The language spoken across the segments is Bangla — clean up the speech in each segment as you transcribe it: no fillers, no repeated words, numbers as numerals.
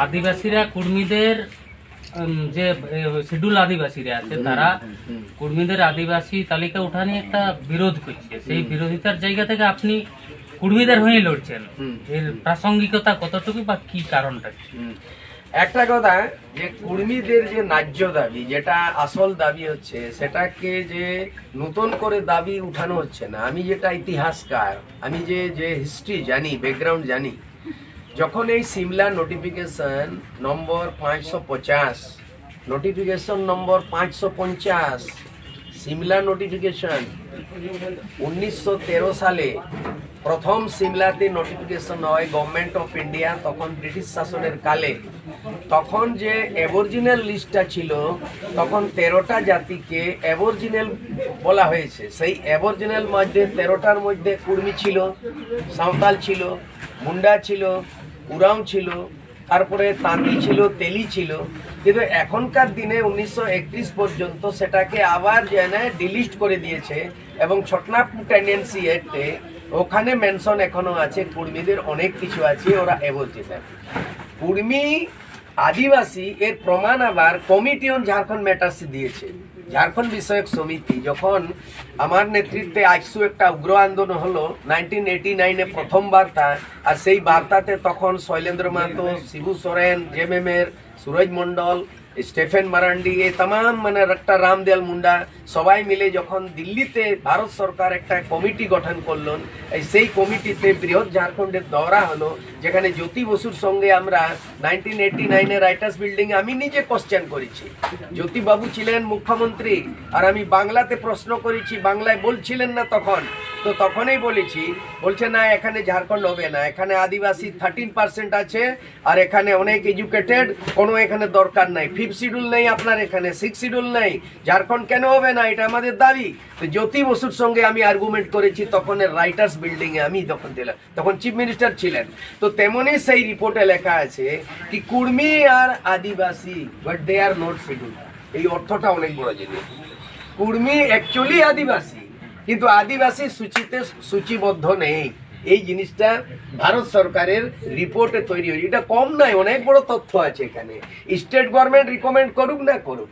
আদিবাসীরা কুর্মীদের যে শিডিউল আদিবাসীরা আছে তারা কুর্মীদের আদিবাসী তালিকা উঠানি একটা বিরোধ করছে, সেই বিরোধিতার জায়গা থেকে আপনি কুর্মীদের হয়ে লড়ছেন, এর প্রাসঙ্গিকতা কতটুকু বা কি কারণটা? একটা কথা যে কুর্মীদের যে ন্যায্য দাবি, যেটা আসল দাবি হচ্ছে, সেটাকে যে নতুন করে দাবি উঠানো হচ্ছে না। আমি যেটা ইতিহাসকার, আমি যে হিস্ট্রি জানি, ব্যাকগ্রাউন্ড জানি, যখন এই সিমলা নোটিফিকেশন নম্বর 550, নোটিফিকেশন নম্বর 550, সিমলা নোটিফিকেশন 1913 সালে প্রথম সিমলাতে নোটিফিকেশন হয় গভর্নমেন্ট অফ ইন্ডিয়া, তখন ব্রিটিশ শাসনের কালে। তখন যে অ্যাবরিজিনাল লিস্টটা ছিল, তখন 13টা জাতিকে অ্যাবরিজিনাল বলা হয়েছে। সেই অ্যাবরিজিনাল মধ্যে 13টার মধ্যে কুর্মী ছিল, সাঁওতাল ছিল, মুন্ডা ছিল, উরাও ছিল, তারপরে তাঁতি ছিল, তেলি ছিল। কিন্তু এখনকার দিনে 1931 পর্যন্ত সেটাকে আবার যেন ডিলিট করে দিয়েছে, এবং ছটনাপুর টেন্ডেন্সি অ্যাক্টে ওখানে মেনশন এখনো আছে কুর্মীদের অনেক কিছু আছে, ওরা অ্যাবরিজিনাল। কুর্মী আদিবাসী এর প্রমাণ আবার কমিটি অন ঝাড়খণ্ড ম্যাটার্স দিয়েছে। ঝাড়খণ্ড বিষয়ক সমিতি যখন আমার নেতৃত্বে আইসু একটা উগ্র আন্দোলন হলো 1989-এ প্রথম বার্তা, আর সেই বার্তাতে তখন শৈলেন্দ্র মাহাতো, শিবু সোরেন, জেএমএম-এর সুরজ মন্ডল, স্টেফেন মারান্ডি, এই তাম মানে একটা রামদেয়াল মুন্ডা সবাই মিলে যখন দিল্লিতে ভারত সরকার একটা কমিটি গঠন করলেন, সেই কমিটিতে বৃহৎ ঝাড়খণ্ডের দৌরা হলো, যেখানে জ্যোতি বসুর সঙ্গে আমরা 1989-এ রাইটার্স বিল্ডিংয়ে আমি নিজে কোশ্চেন করেছি। জ্যোতিবাবু ছিলেন মুখ্যমন্ত্রী, আর আমি বাংলাতে প্রশ্ন করেছি, বাংলায় বলছিলেন না তখন, তো তখনই বলেছি, বলছে না এখানে ঝাড়খণ্ড হবে না, এখানে আদিবাসী 13% আছে, আর এখানে অনেক এডুকেটেড, কোনো এখানে দরকার নাই, 5th শিডিউল নেই আপনার, এখানে 6th শিডিউল নেই, ঝাড়খণ্ড কেন হবে না, এটা আমাদের দাবি। তো জ্যোতি বসুর সঙ্গে আমি আর্গুমেন্ট করেছি তখন রাইটার্স বিল্ডিংয়ে, আমি তখন দিলাম, তখন চিফ মিনিস্টার ছিলেন। তো তেমনই সেই রিপোর্টে লেখা আছে কি কুর্মী আর আদিবাসী, but they are not schedule. এই অর্থটা অনেক বড় জিনিস। কুর্মী অ্যাকচুয়ালি আদিবাসী, কিন্তু আদিবাসী সূচিতে সূচিবদ্ধ নেই। এই জিনিসটা ভারত সরকারের রিপোর্টে তৈরি হয়েছে, এটা কম নাই, অনেক বড় তথ্য আছে এখানে। স্টেট গভর্নমেন্ট রিকমেন্ড করুক না করুক,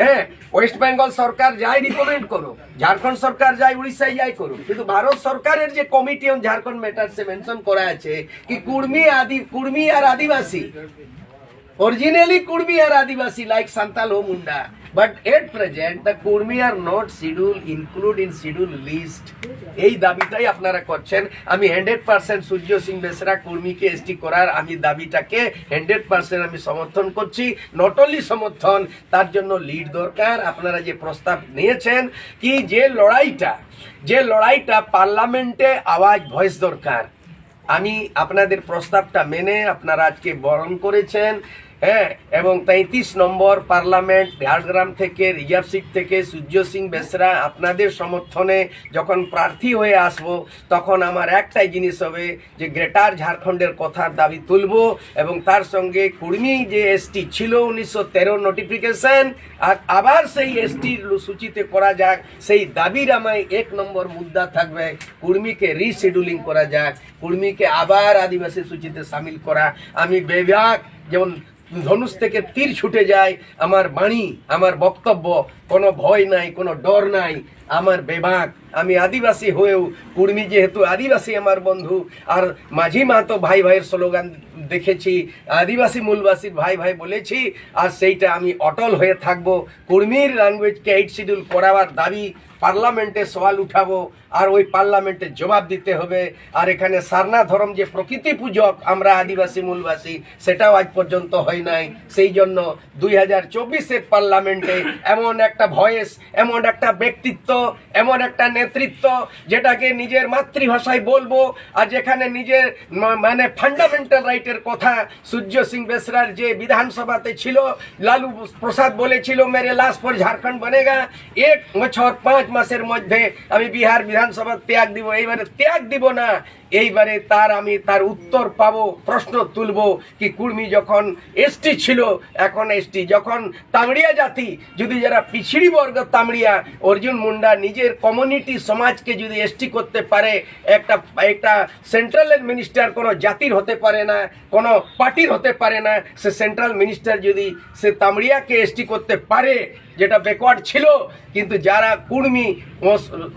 হ্যাঁ, ওয়েস্ট বেঙ্গল সরকার যাই রিকমেন্ড করুক, ঝাড়খণ্ড সরকার যাই, উড়িষ্যায় যাই করুক, কিন্তু ভারত সরকারের যে কমিটি অন ঝাড়খণ্ড ম্যাটার্সে মেনশন করা আছে কি কুর্মী আর আদিবাসী, originally Kurmi are Adivasi like Santal or Munda, but at present the Kurmi are not scheduled, include in schedule list. এই দাবিটাই আপনারা করছেন। আমি 100% সূর্য সিং বেসরা কুর্মীকে এসটি করার আমি দাবিটাকে 100% আমি সমর্থন করছি। নট অনলি সমর্থন, তার জন্য লিড দরকার। আপনারা যে প্রস্তাব নিয়েছেন কি যে লড়াইটা পার্লামেন্টে আওয়াজ ভয়েস দরকার, আমি আপনাদের প্রস্তাবটা মেনে আপনারা আজকে বরণ করেছেন, হ্যাঁ, এবং 33 নম্বর পার্লামেন্ট ঝাড়গ্রাম থেকে রিজার্ভ সিট থেকে সূর্য সিং বেসরা আপনাদের সমর্থনে যখন প্রার্থী হয়ে আসব, তখন আমার একটাই জিনিস হবে যে গ্রেটার ঝাড়খণ্ডের কথার দাবি তুলব, এবং তার সঙ্গে কুর্মী যে এসটি ছিল 1913 নোটিফিকেশন, আর আবার সেই এসটির সূচিতে করা যাক, সেই দাবির আমায় 1 নম্বর মুদ্রা থাকবে, কুর্মীকে রিশিডিউলিং করা যাক, কুর্মীকে আবার আদিবাসী সূচিতে সামিল করা। আমি বেবাক যেমন ধনুষ থেকে তীর ছুটে যায় আমার বাণী, আমার বক্তব্য, কোনো ভয় নাই, কোনো ডর নাই, আমার বেবাক। আমি আদিবাসী হয়েও কুর্মী যেহেতু আদিবাসী আমার বন্ধু, আর মাঝি মাহাতো ভাই ভাইয়ের স্লোগান দেখেছি, আদিবাসী মূলবাসীর ভাই ভাই বলেছি, আর সেইটা আমি অটল হয়ে থাকবো। কুর্মীর ল্যাঙ্গুয়েজকে 8 শিডিউল করাবার দাবি পার্লামেন্টে সওয়াল উঠাবো, আর ওই পার্লামেন্টে জবাব দিতে হবে। আর এখানে সারনা ধর্ম যে প্রকৃতি পূজক আমরা আদিবাসী মূলবাসী, সেটাও আজ পর্যন্ত হয় নাই। সেই জন্য 2024-এর পার্লামেন্টে এমন একটা ভয়েস, এমন একটা ব্যক্তিত্ব, এমন একটা নেতৃত্ব যেটাকে নিজের মাতৃভাষায় বলবো, আর যেখানে নিজের মানে ফান্ডামেন্টাল রাইটের কথা সূর্য সিং বেসরার যে বিধানসভাতে ছিল, লালু প্রসাদ বলেছিল মেরে লাশ পর ঝাড়খণ্ড বনেগা, 1 বছর 5 মাসের মধ্যে আমি বিহার বিধানসভা ত্যাগ দিব। এইবারে ত্যাগ দিব না, এইবারে আমি তার উত্তর পাবো, প্রশ্ন তুলবো কি কুর্মী যখন এসটি ছিল এখন এসটি, যখন তামড়িয়া জাতি যদি যারা পিছিড়ি বর্গ তামড়িয়া অর্জুন মুন্ডা নিজের কমিউনিটি সমাজকে যদি এসটি করতে পারে, একটা সেন্ট্রালের মিনিস্টার কোনো জাতির হতে পারে না, কোনো পার্টির হতে পারে না, সে সেন্ট্রাল মিনিস্টার যদি সে তামড়িয়াকে এসটি করতে পারে যেটা ব্যাকওয়ার্ড ছিল, কিন্তু যারা কুর্মী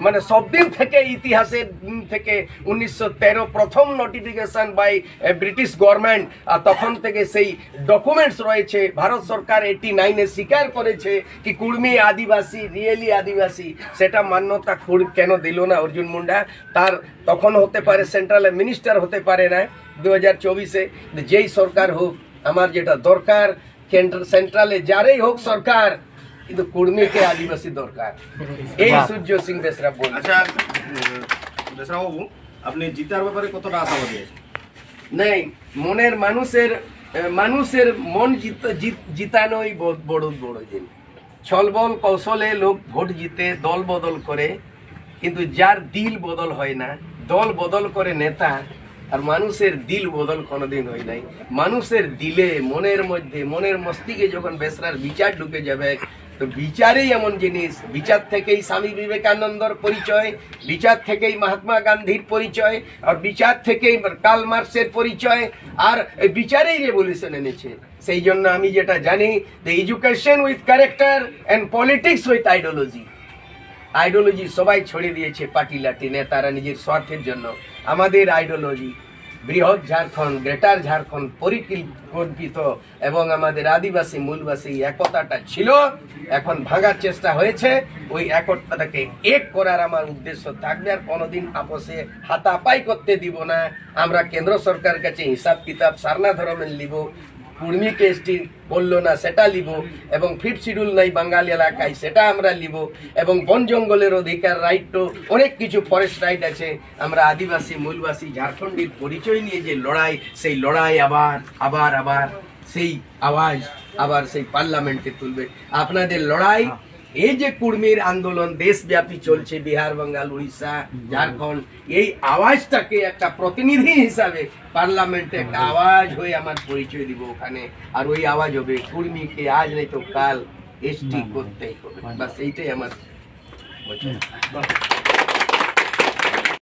মানে সব দিন থেকে ইতিহাসের দিন থেকে 1913 প্রথম নোটিফিকেশন বাই ব্রিটিশ গভর্নমেন্ট, আর তখন থেকে সেই ডকুমেন্টস রয়েছে, ভারত সরকার 89-এ স্বীকার করেছে কি কুর্মী আদিবাসী, রিয়েলি আদিবাসী, সেটা মান্যতা কেন দিল না অর্জুন মুন্ডা? তার তখন হতে পারে সেন্ট্রালের মিনিস্টার হতে পারে না 2024-এ, যেই সরকার হোক, আমার যেটা দরকার সেন্ট্রালে যারাই হোক সরকার, কিন্তু কুর্মীকে আদিবাসী দরকার। এই সূর্য সিং বেসরা বল। আচ্ছা বেসরা বাবু, আপনি জিতার ব্যাপারে কতটা আশাবাদী আছেন? নেই, মনের মানুষের মন জিতানোই বড় জিনিস। ছলবল কৌশলে লোক ভোট জিতে, দল বদল করে, কিন্তু যার দিল বদল হয় না, দল বদল করে নেতা, আর মানুষের দিল বদল কোনোদিন হয় নাই। মানুষের দিলে, মনের মধ্যে, মনের মস্তিষ্কে যখন বেসরার বিচার ঢুকে যাবে, তো বিচারেই এমন জিনিস, বিচার থেকেই স্বামী বিবেকানন্দর পরিচয়, বিচার থেকেই মহাত্মা গান্ধীর পরিচয়, আর বিচার থেকেই কার্ল মার্কসের পরিচয়, আর বিচারেই রেভলিউশন এনেছে। সেই জন্য আমি যেটা জানি, the education with character and politics with ideology সবাই ছড়িয়ে দিয়েছে পার্টি লাটি নেতারা নিজের স্বার্থের জন্য। আমাদের আইডিওলজি বৃহৎ ঝাড়খণ্ড, গ্রেটার ঝাড়খণ্ড পরিকল্পিত, এবং আমাদের আদিবাসী মূলবাসী একতাটা ছিল, এখন ভাঙার চেষ্টা হয়েছে। ওই একতাটাকে এক করার আমার উদ্দেশ্য থাকবে, আর কোনোদিন আপোষে হাতাপাই করতে দিব না। আমরা কেন্দ্র সরকার কাছে হিসাব কিতাব সারনা ধরনের নিব, কুর্মীকে এসটি বললো না সেটা লিব, এবং ফিফথ শিডিউল নাই বাঙালি এলাকায় সেটা আমরা লিব, এবং বন জঙ্গলের অধিকার, রাইট টু অনেক কিছু ফরেস্ট রাইট আছে। আমরা আদিবাসী মূলবাসী ঝাড়খণ্ডের পরিচয় নিয়ে যে লড়াই, সেই লড়াই আবার সেই আওয়াজ আবার সেই পার্লামেন্টে তুলবে। আপনাদের লড়াই, এই যে কুর্মীর আন্দোলন দেশব্যাপী চলছে, বিহার, বাঙ্গাল, উড়িষ্যা, ঝাড়খণ্ড, এই আওয়াজটাকে একটা প্রতিনিধি হিসাবে পার্লামেন্টে একটা আওয়াজ হয়ে আমার পরিচয় দিব ওখানে, আর ওই আওয়াজ হবে কুর্মীকে আজ নাই তো কাল এসটি করতেই হবে। বাস এইটাই আমার বচন।